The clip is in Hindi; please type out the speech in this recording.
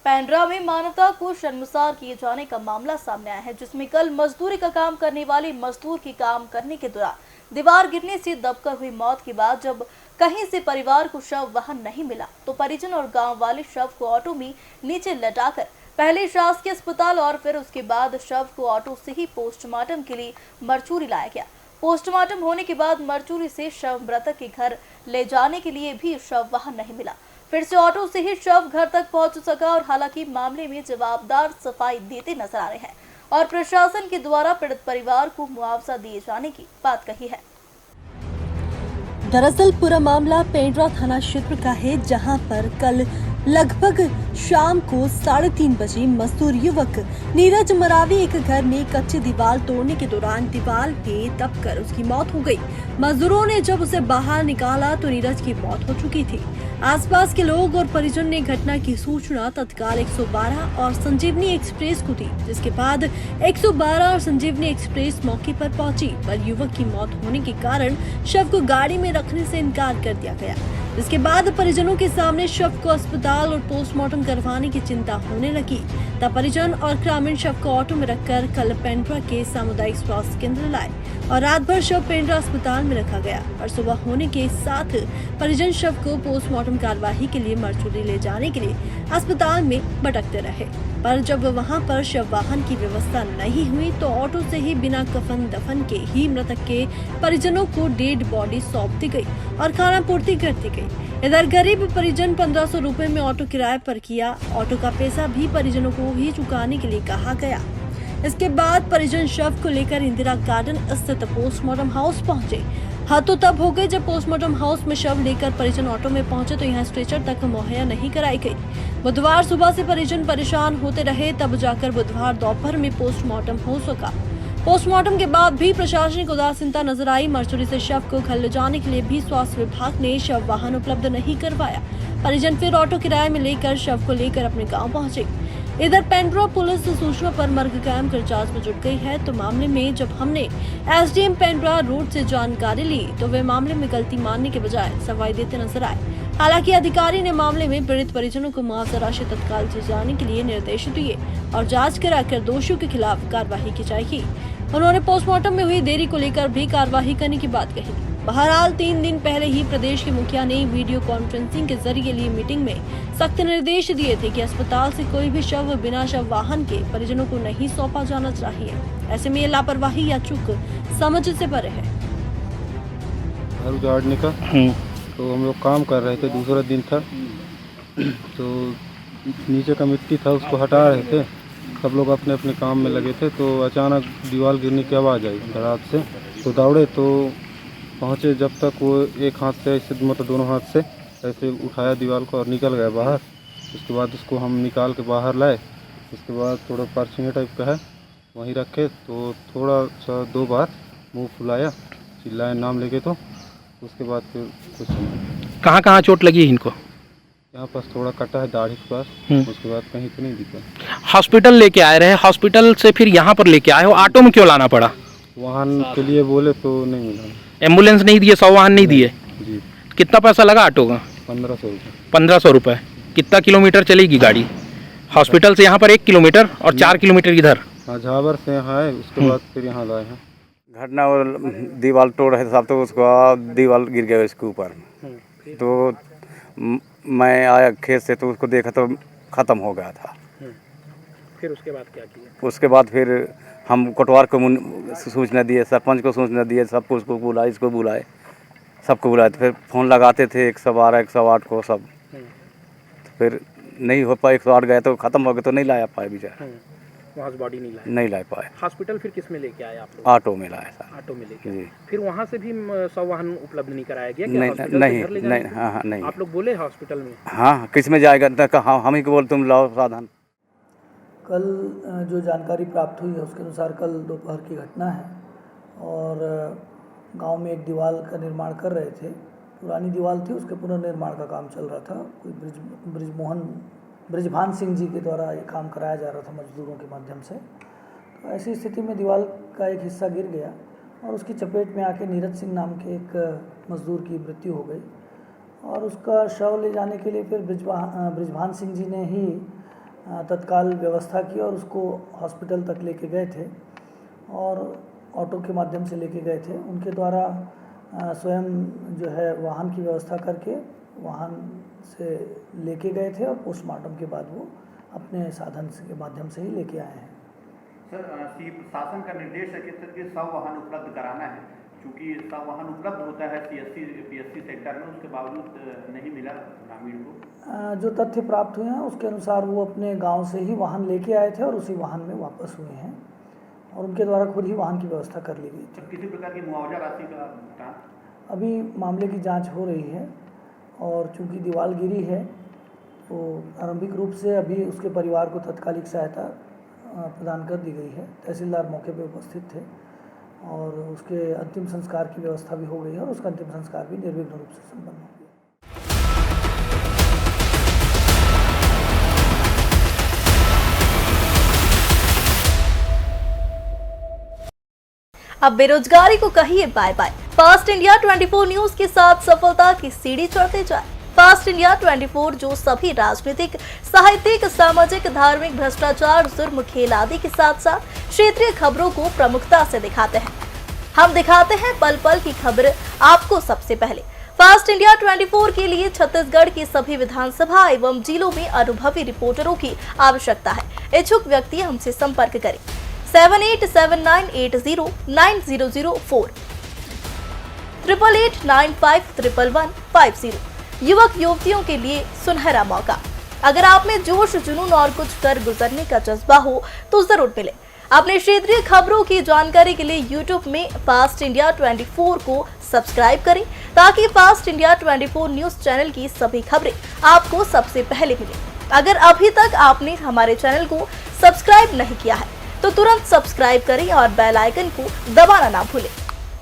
पेंड्रा में मानवता को शर्मसार किए जाने का मामला सामने आया है, जिसमें कल मजदूरी का काम करने वाली मजदूर की काम करने के दौरान दीवार गिरने से दबकर हुई मौत के बाद जब कहीं से परिवार को शव वहां नहीं मिला तो परिजन और गांव वाले शव को ऑटो में नीचे लटाकर पहले शासकीय अस्पताल और फिर उसके बाद शव को ऑटो से ही पोस्टमार्टम के लिए मरचूरी लाया गया। पोस्टमार्टम होने के बाद मरचूरी से शव मृतक के घर ले जाने के लिए भी शव वहां नहीं मिला। फिर से ऑटो से ही शव घर तक पहुंच सका और हालांकि मामले में जवाबदार सफाई देते नजर आ रहे हैं और प्रशासन के द्वारा पीड़ित परिवार को मुआवजा दिए जाने की बात कही है। दरअसल पूरा मामला पेंड्रा थाना क्षेत्र का है, जहां पर कल लगभग शाम को 3:30 बजे मजदूर युवक नीरज मरावी एक घर में कच्ची दीवार तोड़ने के दौरान दीवार पे दबकर उसकी मौत हो गई। मजदूरों ने जब उसे बाहर निकाला तो नीरज की मौत हो चुकी थी। आसपास के लोग और परिजन ने घटना की सूचना तत्काल 112 और संजीवनी एक्सप्रेस को दी, जिसके बाद 112 और संजीवनी एक्सप्रेस मौके पर पहुंची, पर युवक की मौत होने के कारण शव को गाड़ी में रखने से इनकार कर दिया गया। इसके बाद परिजनों के सामने शव को अस्पताल और पोस्टमार्टम करवाने की चिंता होने लगी। तब परिजन और ग्रामीण शव को ऑटो में रखकर कल पेंड्रा के सामुदायिक स्वास्थ्य केंद्र लाए और रात भर शव पेंड्रा अस्पताल में रखा गया और सुबह होने के साथ परिजन शव को पोस्टमार्टम कार्यवाही के लिए मरचूरी ले जाने के लिए अस्पताल में भटकते रहे। पर जब वहां पर शव वाहन की व्यवस्था नहीं हुई तो ऑटो से ही बिना कफन दफन के ही मृतक के परिजनों को डेड बॉडी सौंप दी गई और खाना पूर्ति कर दी गई। इधर गरीब परिजन 1500 रुपए में ऑटो किराए पर किया। ऑटो का पैसा भी परिजनों को ही चुकाने के लिए कहा गया। इसके बाद परिजन शव को लेकर इंदिरा गार्डन स्थित पोस्टमार्टम हाउस पहुंचे। हाथ तो तब हो गए जब पोस्टमार्टम हाउस में शव लेकर परिजन ऑटो में पहुंचे तो यहाँ स्ट्रेचर तक मुहैया नहीं कराई गई। बुधवार सुबह से परिजन परेशान होते रहे, तब जाकर बुधवार दोपहर में पोस्टमार्टम हो सका। पोस्टमार्टम के बाद भी प्रशासनिक उदासीनता नजर आई। मरचूरी से शव को घर ले जाने के लिए भी स्वास्थ्य विभाग ने शव वाहन उपलब्ध नहीं करवाया। परिजन फिर ऑटो किराए में लेकर शव को लेकर अपने गाँव पहुंचे। इधर पेंड्रा पुलिस सूचना पर मर्ग कायम कर जांच में जुट गई है। तो मामले में जब हमने एसडीएम पेंड्रा रोड से जानकारी ली तो वे मामले में गलती मानने के बजाय सफाई देते नजर आए। हालांकि अधिकारी ने मामले में पीड़ित परिजनों को मुआवजा राशि तत्काल दिए जाने के लिए निर्देश दिए और जांच कराकर दोषियों के खिलाफ कार्रवाई की जाएगी। उन्होंने पोस्टमार्टम में हुई देरी को लेकर भी कार्रवाई करने की बात कही। बहरहाल 3 दिन पहले ही प्रदेश के मुखिया ने वीडियो कॉन्फ्रेंसिंग के जरिए ली मीटिंग में सख्त निर्देश दिए थे कि अस्पताल से कोई भी शव बिना शव वाहन के परिजनों को नहीं सौंपा जाना चाहिए। ऐसे में ये लापरवाही या चूक समझ से परे है। घर उजाड़ने का तो हम लोग काम कर रहे थे, दूसरा दिन था तो नीचे का मिट्टी था उसको हटा रहे थे। सब लोग अपने अपने काम में लगे थे तो अचानक दीवार गिरने की आवाज़ आई धड़ाक से। तो दौड़े तो पहुँचे, जब तक वो एक हाथ से ऐसे मतलब दोनों हाथ से ऐसे उठाया दीवार को और निकल गया बाहर। उसके बाद उसको हम निकाल के बाहर लाए। उसके बाद थोड़ा परछिया टाइप का है वहीं रखे तो थोड़ा सा 2 बार मुंह फुलाया, चिल्लाए नाम लेके। तो उसके बाद फिर कुछ नहीं। कहाँ चोट लगी है इनको? यहाँ पास थोड़ा कटा है दाढ़ी के पास, उसके बाद कहीं तो नहीं दिखा। हॉस्पिटल लेके आए रहे, हॉस्पिटल से फिर यहाँ पर लेके आए हो, ऑटो में क्यों लाना पड़ा? वाहन के लिए बोले तो नहीं मिला। एम्बुलेंस नहीं दिए, 100 वाहन नहीं दिए जी। कितना पैसा लगा ऑटो का? 1500 रुपये। 1500 रुपये। कितना किलोमीटर चलेगी गाड़ी? हॉस्पिटल से यहाँ पर 1 किलोमीटर और 4 किलोमीटर इधर। हाँ, झावर से यहाँ है, उसके बाद फिर यहाँ लाए हैं। घटना और दीवार तोड़ रहे थे साहब, तो उसको दीवार गिर गया इसके ऊपर। तो मैं आया खेत से तो उसको देखा तो ख़त्म हो गया था। फिर उसके बाद क्या किया? उसके बाद फिर हम कोटवार को सूचना दिए, सरपंच को सूचना दिए, सबको उसको बुलाए, इसको बुलाए, सबको बुलाए। तो फिर फ़ोन लगाते थे 112 108 को सब। तो फिर नहीं हो पाए, 108 गए तो ख़त्म हो गया तो नहीं लाया पाए बेचारा। वहाँ से बॉडी नहीं ला पाए। हॉस्पिटल फिर किस में लेके आए आप लोग? ऑटो में लाया था। ऑटो में लेके जी। फिर वहाँ से भी 100 वाहन उपलब्ध नहीं कराया गया? नहीं। हाँ नहीं। आप लोग बोले हॉस्पिटल में? हाँ, किस में जाएगा? हाँ, हम ही को बोल तुम लाओ साधन। कल जो जानकारी प्राप्त हुई है उसके अनुसार कल दोपहर की घटना है और गांव में एक दीवार का निर्माण कर रहे थे। पुरानी दीवार थी, उसके पुनर्निर्माण का काम चल रहा था। कोई ब्रिजभान सिंह जी के द्वारा ये काम कराया जा रहा था मजदूरों के माध्यम से। तो ऐसी स्थिति में दीवार का एक हिस्सा गिर गया और उसकी चपेट में आके नीरज सिंह नाम के एक मजदूर की मृत्यु हो गई और उसका शव ले जाने के लिए फिर ब्रिजभान सिंह जी ने ही तत्काल व्यवस्था की और उसको हॉस्पिटल तक लेके गए थे और ऑटो के माध्यम से लेके गए थे। उनके द्वारा स्वयं जो है वाहन की व्यवस्था करके वाहन से लेके गए थे और पोस्टमार्टम के बाद वो अपने साधन के माध्यम से ही लेके आए हैं। सर, शासन का निर्देश है कि सब वाहन उपलब्ध कराना है, क्योंकि सब वाहन उपलब्ध होता है PSC सेक्टर में, उसके बावजूद नहीं मिला ग्रामीण को। जो तथ्य प्राप्त हुए हैं उसके अनुसार वो अपने गांव से ही वाहन लेके आए थे और उसी वाहन में वापस हुए हैं और उनके द्वारा खुद ही वाहन की व्यवस्था कर ली गई थी। किसी प्रकार की मुआवजा राशि का भुगतान? अभी मामले की जांच हो रही है और चूंकि दीवार गिरी है तो आरंभिक रूप से अभी उसके परिवार को तत्कालिक सहायता प्रदान कर दी गई है। तहसीलदार मौके पर उपस्थित थे और उसके अंतिम संस्कार की व्यवस्था भी हो गई है और उसका अंतिम संस्कार भी निर्विघ्न रूप से संपन्न हो गया। अब बेरोजगारी को कहिए bye bye. Fast India 24 news के साथ सफलता की सीढ़ी चढ़ते जाए। फास्ट इंडिया 24 जो सभी राजनीतिक, साहित्यिक, सामाजिक, धार्मिक, भ्रष्टाचार, जुर्म, खेल आदि के साथ साथ क्षेत्रीय खबरों को प्रमुखता से दिखाते हैं। हम दिखाते हैं पल पल की खबर आपको सबसे पहले। फास्ट इंडिया 24 के लिए छत्तीसगढ़ की सभी विधानसभा एवं जिलों में अनुभवी रिपोर्टरों की आवश्यकता है। इच्छुक व्यक्ति हमसे संपर्क करें 7879809004 8889511150। युवक युवतियों के लिए सुनहरा मौका। अगर आप में जोश, जुनून और कुछ कर गुजरने का जज्बा हो तो जरूर मिले। अपने क्षेत्रीय खबरों की जानकारी के लिए YouTube में फास्ट इंडिया 24 को सब्सक्राइब करें ताकि फास्ट इंडिया 24 न्यूज चैनल की सभी खबरें आपको सबसे पहले मिले। अगर अभी तक आपने हमारे चैनल को सब्सक्राइब नहीं किया है तो तुरंत सब्सक्राइब करें और बेल आइकन को दबाना ना भूलें।